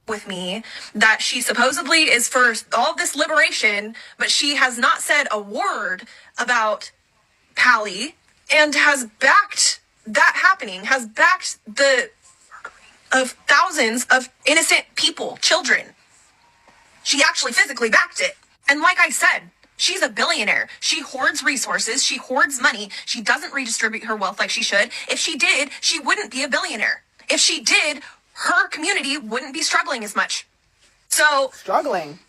with me that she supposedly is for all this liberation, but she has not said a word about Pally and has backed that happening, has backed the of thousands of innocent people, children. She actually physically backed it. And like I said, she's a billionaire. She hoards resources. She hoards money. She doesn't redistribute her wealth like she should. If she did, she wouldn't be a billionaire. If she did, her community wouldn't be struggling as much. So struggling.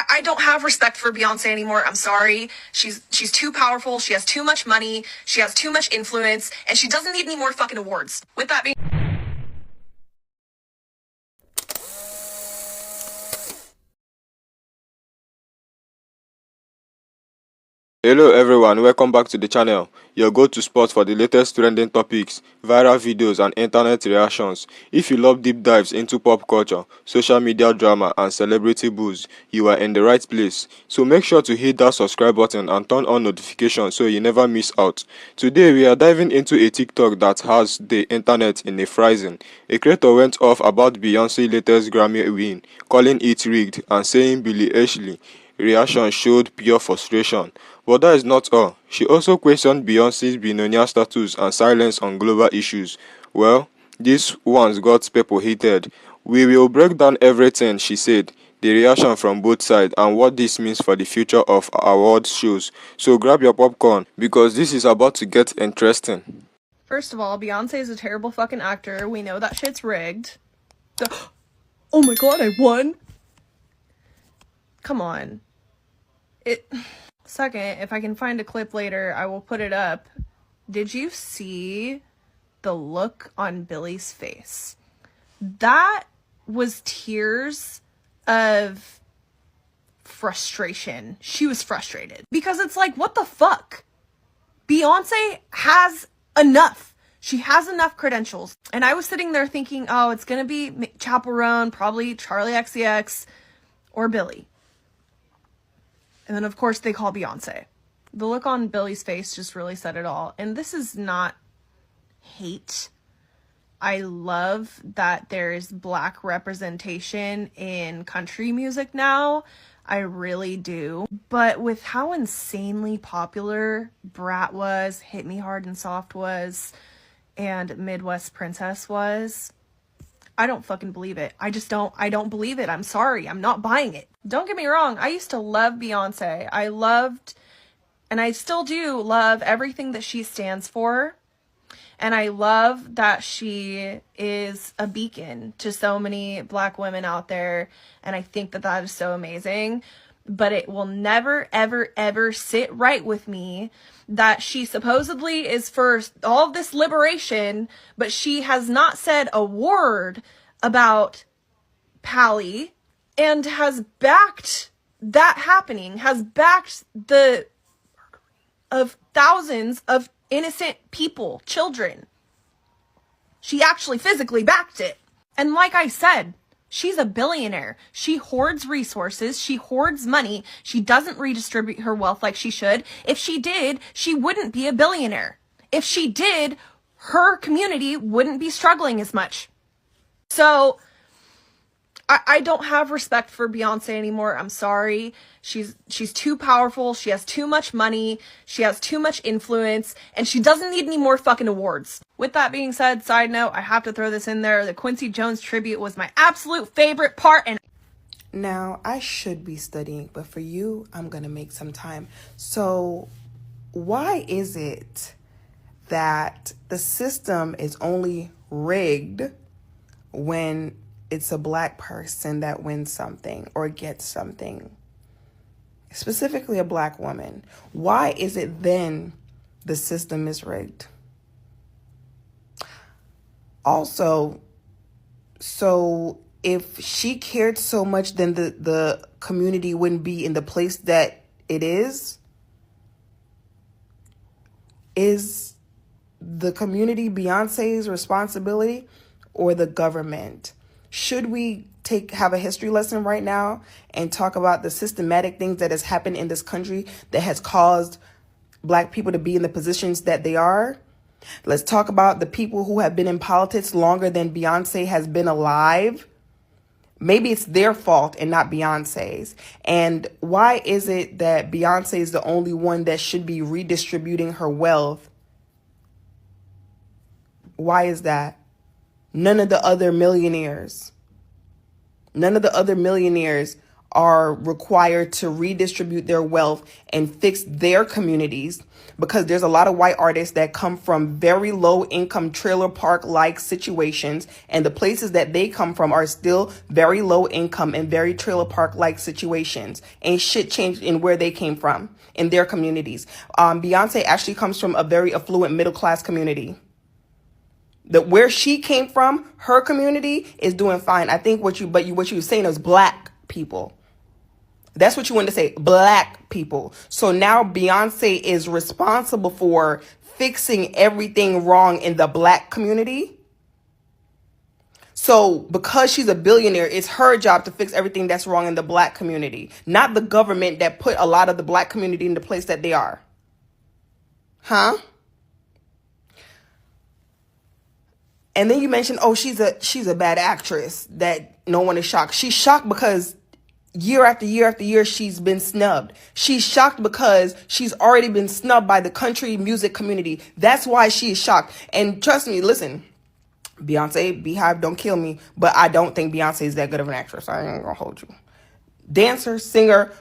I don't have respect for Beyonce anymore. I'm sorry. She's too powerful. She has too much money. She has too much influence, and she doesn't need any more fucking awards. With that being Hello everyone, welcome back to the channel, your go-to spot for the latest trending topics, viral videos and internet reactions. If you love deep dives into pop culture, social media drama and celebrity buzz, you are in the right place. So make sure to hit that subscribe button and turn on notifications so you never miss out. Today we are diving into a TikTok that has the internet in a frenzy. A creator went off about Beyonce's latest Grammy win, calling it rigged and saying Billie Eilish's reaction showed pure frustration. But that is not all. She also questioned Beyoncé's billionaire status and silence on global issues. Well, this one's got people heated. We will break down everything she said, the reaction from both sides, and what this means for the future of award shows. So grab your popcorn, because this is about to get interesting. First of all, Beyonce is a terrible fucking actor. We know that shit's rigged. Oh my god, I won! Come on. Second, if I can find a clip later, I will put it up. Did you see the look on Billie's face? That was tears of frustration. She was frustrated. Because it's like, what the fuck? Beyonce has enough. She has enough credentials. And I was sitting there thinking, oh, it's gonna be Chaperone, probably Charlie XCX, or Billie. And then, of course, they call Beyonce. The look on Billie's face just really said it all. And this is not hate. I love that there's black representation in country music now. I really do. But with how insanely popular Brat was, Hit Me Hard and Soft was, and Midwest Princess was, I don't fucking believe it. I don't believe it. I'm sorry. I'm not buying it. Don't get me wrong. I used to love Beyonce. I loved, and I still do love everything that she stands for. And I love that she is a beacon to so many black women out there. And I think that that is so amazing. But it will never, ever, ever sit right with me that she supposedly is for all of this liberation, but she has not said a word about Pally and has backed that happening, has backed the of thousands of innocent people, children. She actually physically backed it. And like I said, she's a billionaire. She hoards resources. She hoards money. She doesn't redistribute her wealth like she should. If she did, she wouldn't be a billionaire. If she did, her community wouldn't be struggling as much. So I don't have respect for Beyonce anymore. I'm sorry. She's too powerful. She has too much money. She has too much influence, and she doesn't need any more fucking awards. With that being said, side note, I have to throw this in there. The Quincy Jones tribute was my absolute favorite part. And now, I should be studying, but for you, I'm going to make some time. So why is it that the system is only rigged when it's a black person that wins something or gets something, specifically a black woman? Why is it then the system is rigged? Also, so if she cared so much, then the community wouldn't be in the place that it is. Is the community Beyonce's responsibility or the government? Should we have a history lesson right now and talk about the systematic things that has happened in this country that has caused black people to be in the positions that they are? Let's talk about the people who have been in politics longer than Beyonce has been alive. Maybe it's their fault and not Beyonce's. And why is it that Beyonce is the only one that should be redistributing her wealth? Why is that? None of the other millionaires are required to redistribute their wealth and fix their communities, because there's a lot of white artists that come from very low income trailer park like situations, and the places that they come from are still very low income and very trailer park like situations. Ain't shit changed in where they came from in their communities. Beyonce actually comes from a very affluent middle class community. That where she came from, her community is doing fine. I think what you were saying is black people. That's what you wanted to say, black people. So now Beyonce is responsible for fixing everything wrong in the black community. So because she's a billionaire, it's her job to fix everything that's wrong in the black community, not the government that put a lot of the black community in the place that they are. Huh? And then you mentioned, oh, she's a bad actress, that no one is shocked. She's shocked because year after year after year, she's been snubbed. She's shocked because she's already been snubbed by the country music community. That's why she is shocked. And trust me, listen, Beyonce, Beehive, don't kill me, but I don't think Beyonce is that good of an actress. I ain't gonna hold you. Dancer, singer,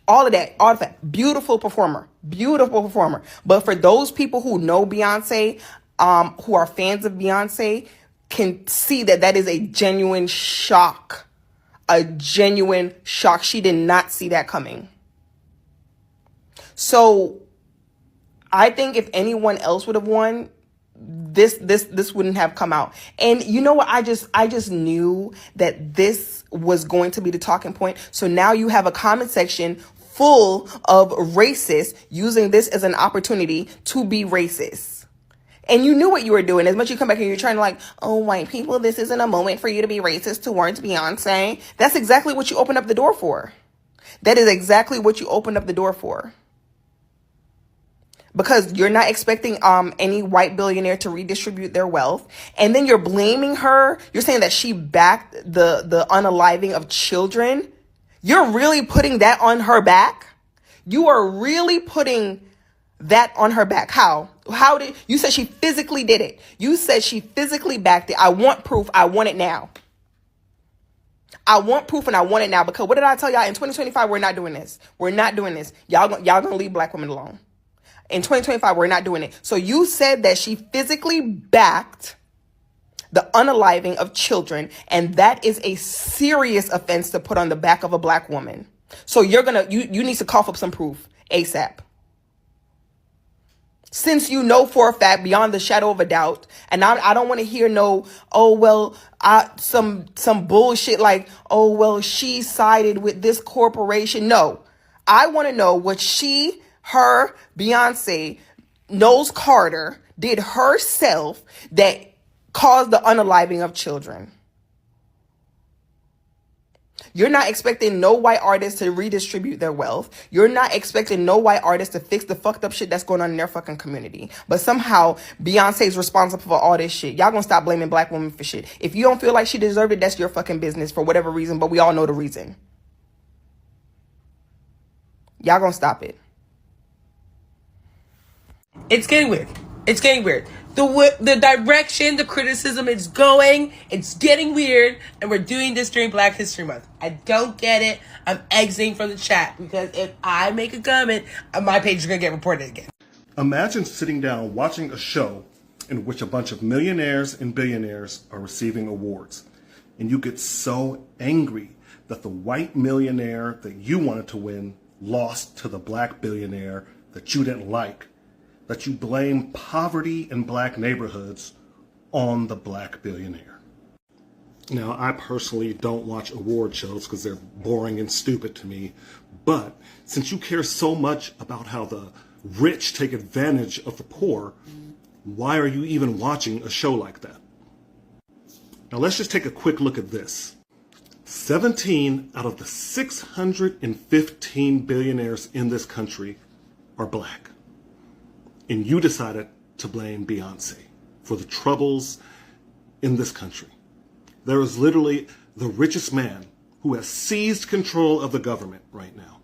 all of that. Beautiful performer. But for those people who know Beyonce, who are fans of Beyonce, can see that is a genuine shock. She did not see that coming. So I think if anyone else would have won, this wouldn't have come out. And you know what? I just knew that this was going to be the talking point. So now you have a comment section full of racists using this as an opportunity to be racist. And you knew what you were doing. As much as you come back and you're trying to like, oh, white people, this isn't a moment for you to be racist towards Beyonce. That's exactly what you opened up the door for. That is exactly what you opened up the door for. Because you're not expecting any white billionaire to redistribute their wealth. And then you're blaming her. You're saying that she backed the unaliving of children. You're really putting that on her back? You are really putting that on her back. How did you said she physically did it? You said she physically backed it. I want proof. I want it now. I want proof and I want it now, because what did I tell y'all? In 2025, we're not doing this. We're not doing this. Y'all gonna leave black women alone. In 2025, we're not doing it. So you said that she physically backed the unaliving of children, and that is a serious offense to put on the back of a black woman. So you need to cough up some proof ASAP. Since you know for a fact, beyond the shadow of a doubt, and I don't want to hear some bullshit like, oh, well, she sided with this corporation. No, I want to know what Beyonce, Knowles Carter, did herself that caused the unaliving of children. You're not expecting no white artists to redistribute their wealth. You're not expecting no white artists to fix the fucked up shit that's going on in their fucking community. But somehow Beyonce is responsible for all this shit. Y'all gonna stop blaming black women for shit. If you don't feel like she deserved it, that's your fucking business for whatever reason, but we all know the reason. Y'all gonna stop it. It's getting weird. The direction, the criticism is going, it's getting weird, and we're doing this during Black History Month. I don't get it. I'm exiting from the chat, because if I make a comment, my page is going to get reported again. Imagine sitting down watching a show in which a bunch of millionaires and billionaires are receiving awards, and you get so angry that the white millionaire that you wanted to win lost to the black billionaire that you didn't like, that you blame poverty in black neighborhoods on the black billionaire. Now, I personally don't watch award shows because they're boring and stupid to me, but since you care so much about how the rich take advantage of the poor, why are you even watching a show like that? Now, let's just take a quick look at this. 17 out of the 615 billionaires in this country are black. And you decided to blame Beyonce for the troubles in this country. There is literally the richest man who has seized control of the government right now.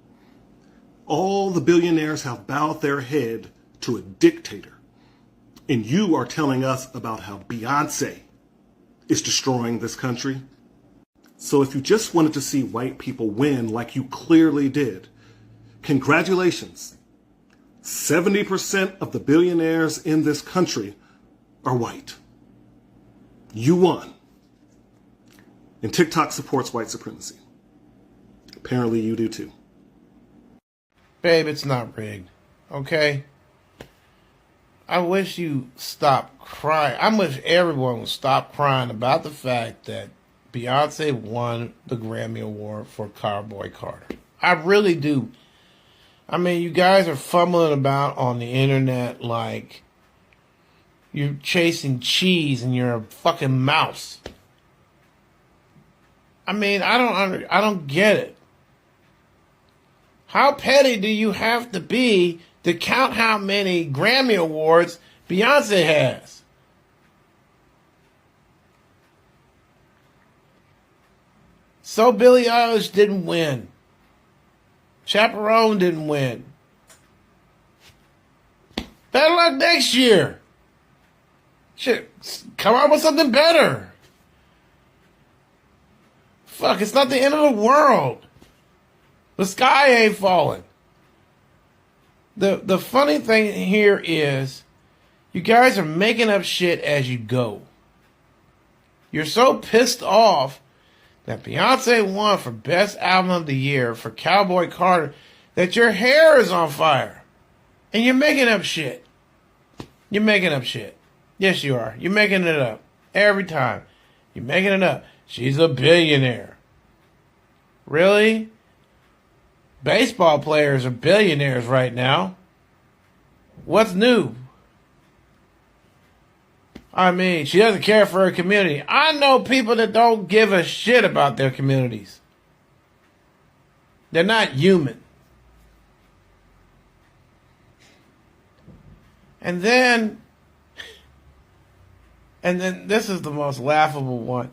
All the billionaires have bowed their head to a dictator. And you are telling us about how Beyonce is destroying this country? So if you just wanted to see white people win like you clearly did, congratulations. 70% of the billionaires in this country are white. You won. And TikTok supports white supremacy. Apparently you do too. Babe, it's not rigged. Okay? I wish you stopped crying. I wish everyone would stop crying about the fact that Beyonce won the Grammy Award for Cowboy Carter. I really do. I mean, you guys are fumbling about on the internet like you're chasing cheese and you're a fucking mouse. I mean, I don't get it. How petty do you have to be to count how many Grammy Awards Beyonce has? So Billie Eilish didn't win. Chaperone didn't win. Better luck next year. Shit, come up with something better. Fuck, it's not the end of the world. The sky ain't falling. The funny thing here is you guys are making up shit as you go. You're so pissed off that Beyonce won for Best Album of the Year for Cowboy Carter that your hair is on fire. And you're making up shit. You're making up shit. Yes, you are. You're making it up. Every time. You're making it up. She's a billionaire. Really? Baseball players are billionaires right now. What's new? I mean, she doesn't care for her community. I know people that don't give a shit about their communities. They're not human. And then this is the most laughable one.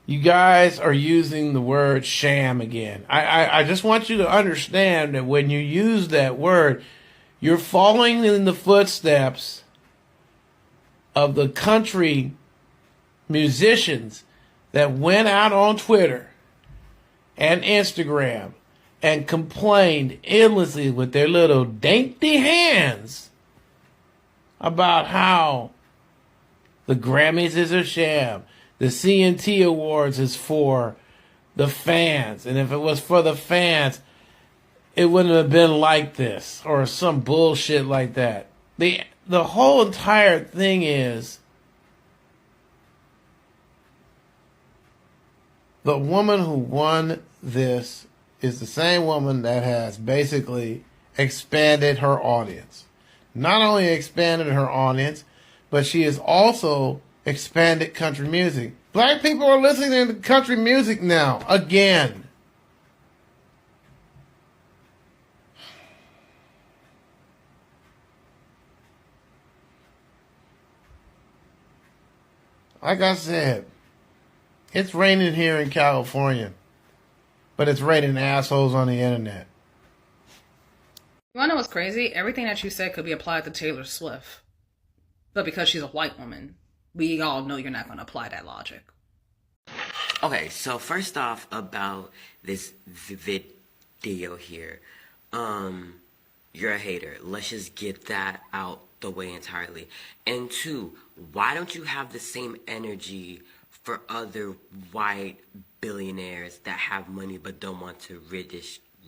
You guys are using the word sham again. I just want you to understand that when you use that word, you're following in the footsteps of the country musicians that went out on Twitter and Instagram and complained endlessly with their little dainty hands about how the Grammys is a sham. The CNT Awards is for the fans. And if it was for the fans, it wouldn't have been like this or some bullshit like that. The whole entire thing is the woman who won this is the same woman that has basically expanded her audience. Not only expanded her audience, but she has also expanded country music. Black people are listening to country music now, again. Like I said, it's raining here in California, but it's raining assholes on the internet. You wanna know what's crazy? Everything that you said could be applied to Taylor Swift. But because she's a white woman, we all know you're not gonna apply that logic. Okay, so first off about this video here. You're a hater. Let's just get that out the way entirely. And two, why don't you have the same energy for other white billionaires that have money but don't want to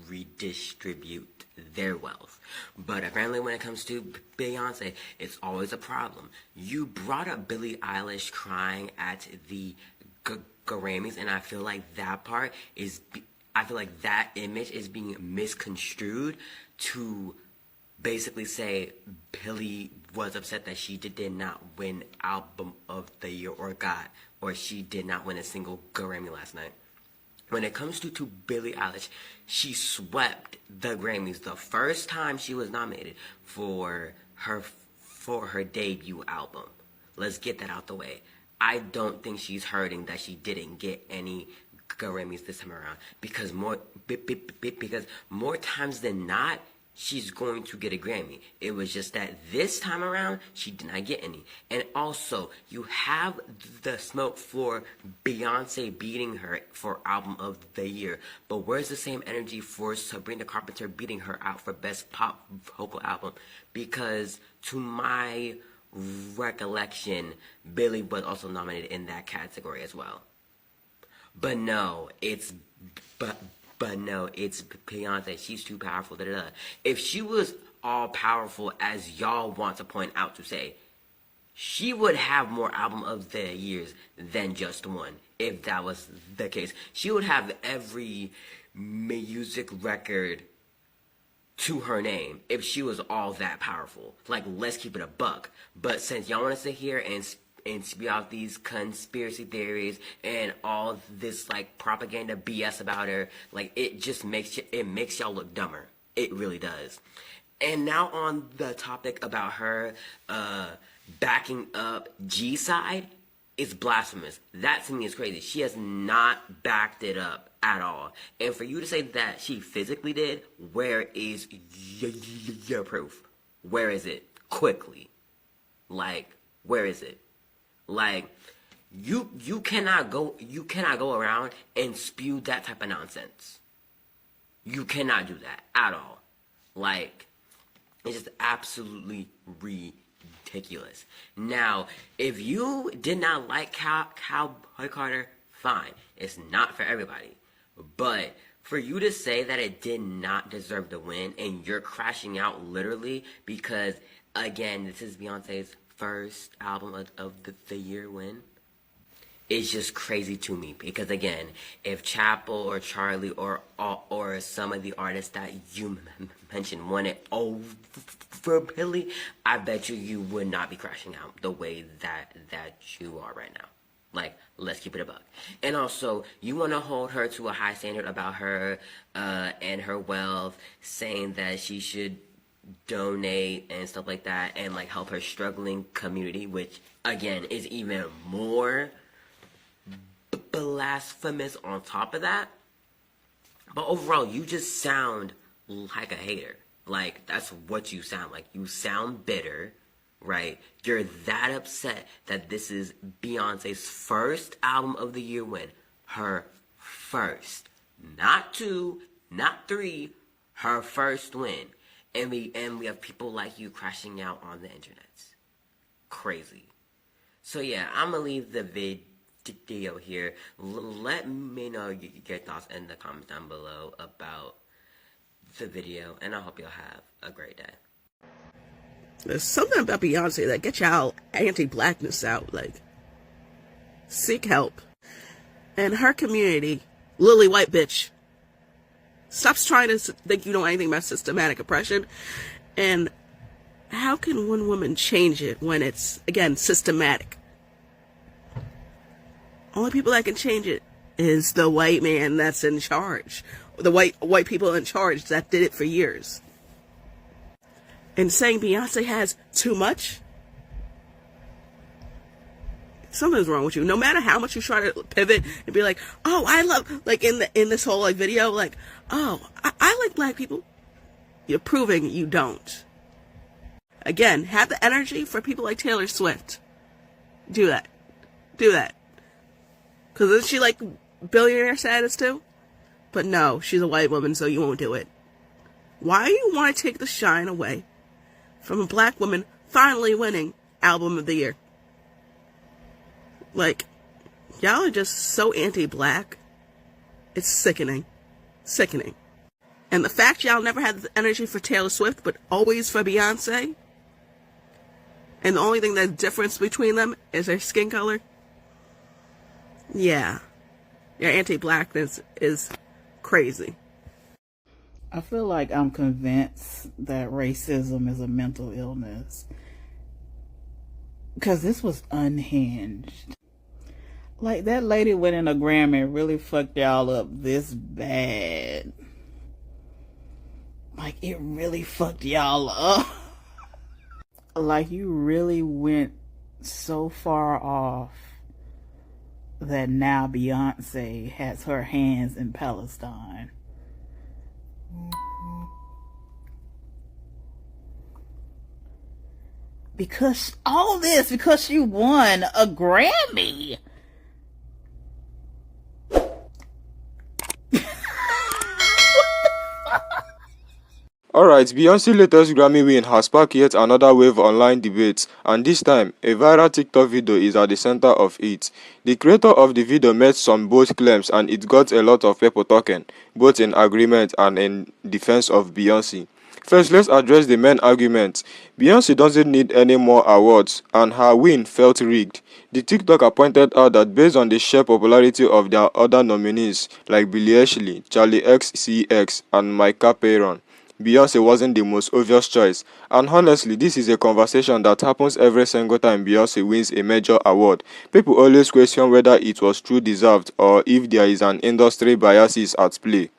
redistribute their wealth? But apparently when it comes to Beyonce, it's always a problem. You brought up Billie Eilish crying at the Grammys, and I feel like that image is being misconstrued to basically say Billie was upset that she did not win Album of the Year or she did not win a single Grammy last night. When it comes to Billie Eilish, she swept the Grammys the first time she was nominated for her debut album. Let's get that out the way. I don't think she's hurting that she didn't get any Grammys this time around, because because more times than not, she's going to get a Grammy. It was just that this time around, she did not get any. And also, you have the smoke for Beyonce beating her for Album of the Year. But where's the same energy for Sabrina Carpenter beating her out for Best Pop Vocal Album? Because to my recollection, Billie was also nominated in that category as well. But no, it's Beyonce. She's too powerful. Da, da, da. If she was all powerful, as y'all want to point out to say, she would have more Album of the Years than just one. If that was the case, she would have every music record to her name if she was all that powerful. Like, let's keep it a buck. But since y'all want to sit here and spew out these conspiracy theories and all this like propaganda BS about her, like, it just makes y'all look dumber. It really does. And now on the topic about her backing up G-Side, it's blasphemous. That to me is crazy. She has not backed it up at all. And for you to say that she physically did, where is your proof? Where is it? Quickly. Like, where is it? Like, you cannot go around and spew that type of nonsense. You cannot do that at all. Like, it's just absolutely ridiculous. Now, if you did not like Cowboy Carter, fine. It's not for everybody. But for you to say that it did not deserve the win, and you're crashing out literally because, again, this is Beyonce's first album of the year win, it's just crazy to me. Because again, if Chapel or Charlie or some of the artists that you mentioned won it over Billie, I bet you would not be crashing out the way that you are right now. Like, let's keep it a buck. And also, you want to hold her to a high standard about her and her wealth, saying that she should donate and stuff like that and like help her struggling community, which again is even more blasphemous on top of that. But overall, you just sound like a hater. Like, that's what you sound like. You sound bitter, right? You're that upset that this is Beyonce's first album of the year win. Her first. Not two, not three, her first win. And we have people like you crashing out on the internet. Crazy. So yeah, I'm gonna leave the video here. Let me know your thoughts in the comments down below about the video, and I hope y'all have a great day. There's something about Beyonce that gets y'all anti-blackness out. Like, seek help. And her community, lily white bitch, stops trying to think you know anything about systematic oppression. And how can one woman change it when it's, again, systematic? Only people that can change it is the white man that's in charge. The white people in charge that did it for years. And saying Beyonce has too much, something's wrong with you. No matter how much you try to pivot and be like, oh, I love, like in this whole like video, like, oh, I like black people. You're proving you don't. Again, have the energy for people like Taylor Swift. Do that. Do that. Because isn't she like billionaire status too? But no, she's a white woman, so you won't do it. Why do you want to take the shine away from a black woman finally winning Album of the Year? Like, y'all are just so anti-black. It's sickening. Sickening. And the fact y'all never had the energy for Taylor Swift, but always for Beyonce, and the only thing that's difference between them is their skin color, yeah, your anti-blackness is crazy. I feel like I'm convinced that racism is a mental illness. Because this was unhinged. Like, that lady winning a Grammy really fucked y'all up this bad. Like, it really fucked y'all up. Like, you really went so far off that now Beyonce has her hands in Palestine. Because all this, because she won a Grammy. Alright, Beyonce's latest Grammy win has sparked yet another wave of online debates, and this time, a viral TikTok video is at the center of it. The creator of the video made some bold claims and it got a lot of people talking, both in agreement and in defense of Beyonce. First, let's address the main argument. Beyonce doesn't need any more awards, and her win felt rigged. The TikToker pointed out that based on the sheer popularity of their other nominees, like Billie Eilish, Charlie XCX, and Micah Perron, Beyonce wasn't the most obvious choice, and honestly, this is a conversation that happens every single time Beyonce wins a major award. People always question whether it was truly deserved or if there is an industry bias at play.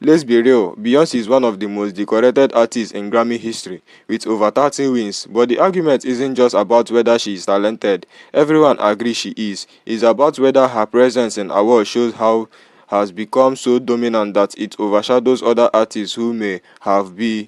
Let's be real, Beyonce is one of the most decorated artists in Grammy history, with over 30 wins, but the argument isn't just about whether she is talented. Everyone agrees she is. It's about whether her presence in awards shows how has become so dominant that it overshadows other artists who may have been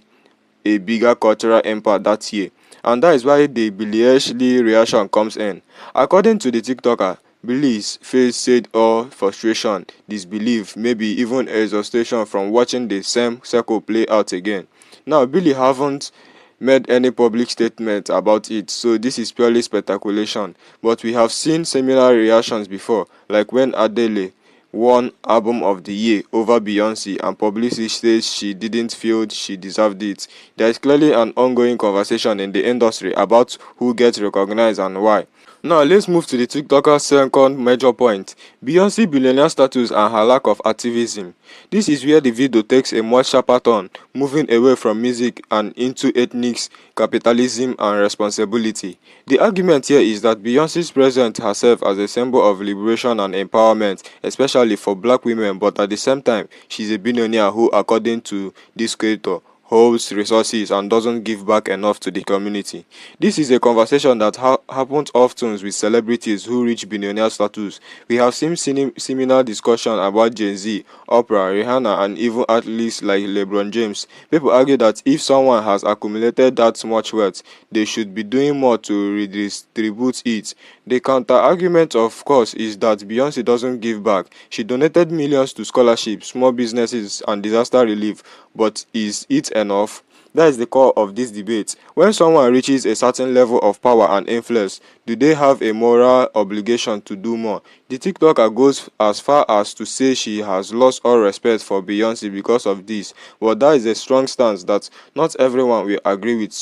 a bigger cultural impact that year. And that is why the Billie Eilish reaction comes in. According to the TikToker, Billie's face said all frustration, disbelief, maybe even exhaustion from watching the same cycle play out again. Now, Billie haven't made any public statement about it, so this is purely speculation. But we have seen similar reactions before, like when Adele won Album of the Year over Beyonce and publicly says she didn't feel she deserved it. There is clearly an ongoing conversation in the industry about who gets recognized and why. Now let's move to the TikToker's second major point, Beyonce's billionaire status and her lack of activism. This is where the video takes a much sharper turn, moving away from music and into ethnics, capitalism and responsibility. The argument here is that Beyonce presents herself as a symbol of liberation and empowerment, especially for black women, but at the same time, she's a billionaire who, according to this creator, holds resources and doesn't give back enough to the community. This is a conversation that happens often with celebrities who reach billionaire status. We have seen similar discussion about Jay-Z, Oprah, Rihanna, and even athletes like LeBron James. People argue that if someone has accumulated that much wealth, they should be doing more to redistribute it. The counter-argument, of course, is that Beyonce doesn't give back. She donated millions to scholarships, small businesses, and disaster relief, but is it enough? That is the core of this debate. When someone reaches a certain level of power and influence, do they have a moral obligation to do more? The TikToker goes as far as to say she has lost all respect for Beyonce because of this, but that is a strong stance that not everyone will agree with.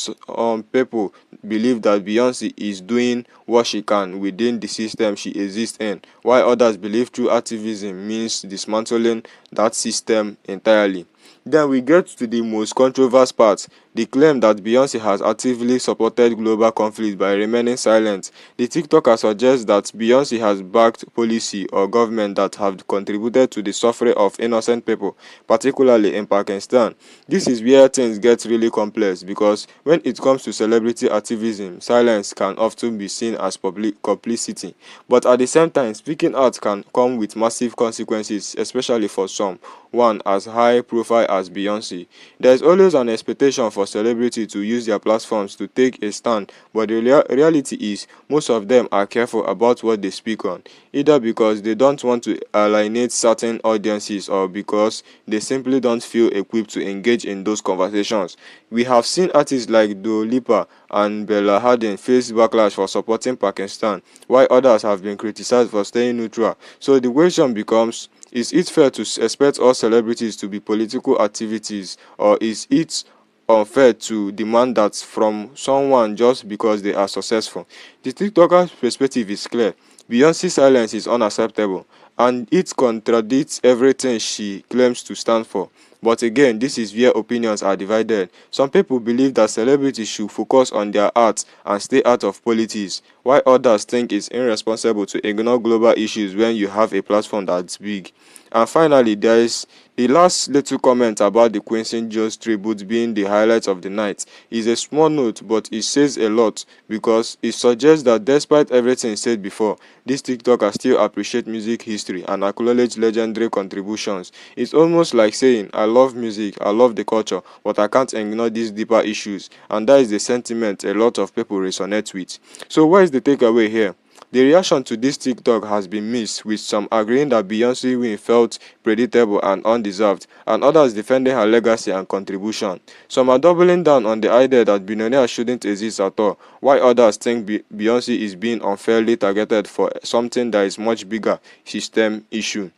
People believe that Beyonce is doing what she can within the system she exists in, while others believe true activism means dismantling that system entirely. Then we get to the most controversial part, the claim that Beyonce has actively supported global conflict by remaining silent. The TikToker suggests that Beyonce has backed policy or government that have contributed to the suffering of innocent people, particularly in Pakistan. This is where things get really complex because when it comes to celebrity activism, silence can often be seen as public complicity. But at the same time, speaking out can come with massive consequences, especially for some. One as high profile as Beyonce. There is always an expectation for celebrities to use their platforms to take a stand, but the reality is most of them are careful about what they speak on, either because they don't want to alienate certain audiences or because they simply don't feel equipped to engage in those conversations. We have seen artists like Dua Lipa and Bella Hadid face backlash for supporting Pakistan, while others have been criticized for staying neutral. So the question becomes, is it fair to expect all celebrities to be political activities, or is it unfair to demand that from someone just because they are successful? The TikToker's perspective is clear. Beyonce's silence is unacceptable, and it contradicts everything she claims to stand for. But again, this is where opinions are divided. Some people believe that celebrities should focus on their art and stay out of politics, while others think it's irresponsible to ignore global issues when you have a platform that's big. And finally, there is the last little comment about the Quincy Jones tribute being the highlight of the night. It's a small note, but it says a lot because it suggests that despite everything said before, these TikTokers still appreciate music history and acknowledge legendary contributions. It's almost like saying, I love music, I love the culture, but I can't ignore these deeper issues. And that is the sentiment a lot of people resonate with. So what is the takeaway here? The reaction to this TikTok has been mixed, with some agreeing that Beyoncé's win felt predictable and undeserved, and others defending her legacy and contribution. Some are doubling down on the idea that Billionaire shouldn't exist at all, while others think Beyoncé is being unfairly targeted for something that is much bigger system issue.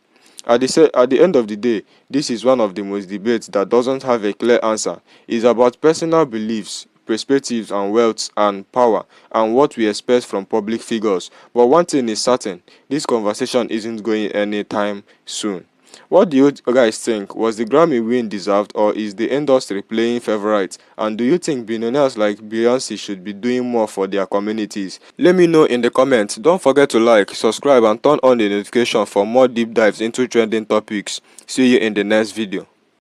At the end of the day, this is one of the most debates that doesn't have a clear answer. It's about personal beliefs, perspectives and wealth and power and what we expect from public figures. But one thing is certain, this conversation isn't going anytime soon. What do you guys think? Was the Grammy win deserved, or is the industry playing favorites? And do you think billionaires like Beyoncé should be doing more for their communities? Let me know in the comments. Don't forget to like, subscribe and turn on the notification for more deep dives into trending topics. See you in the next video.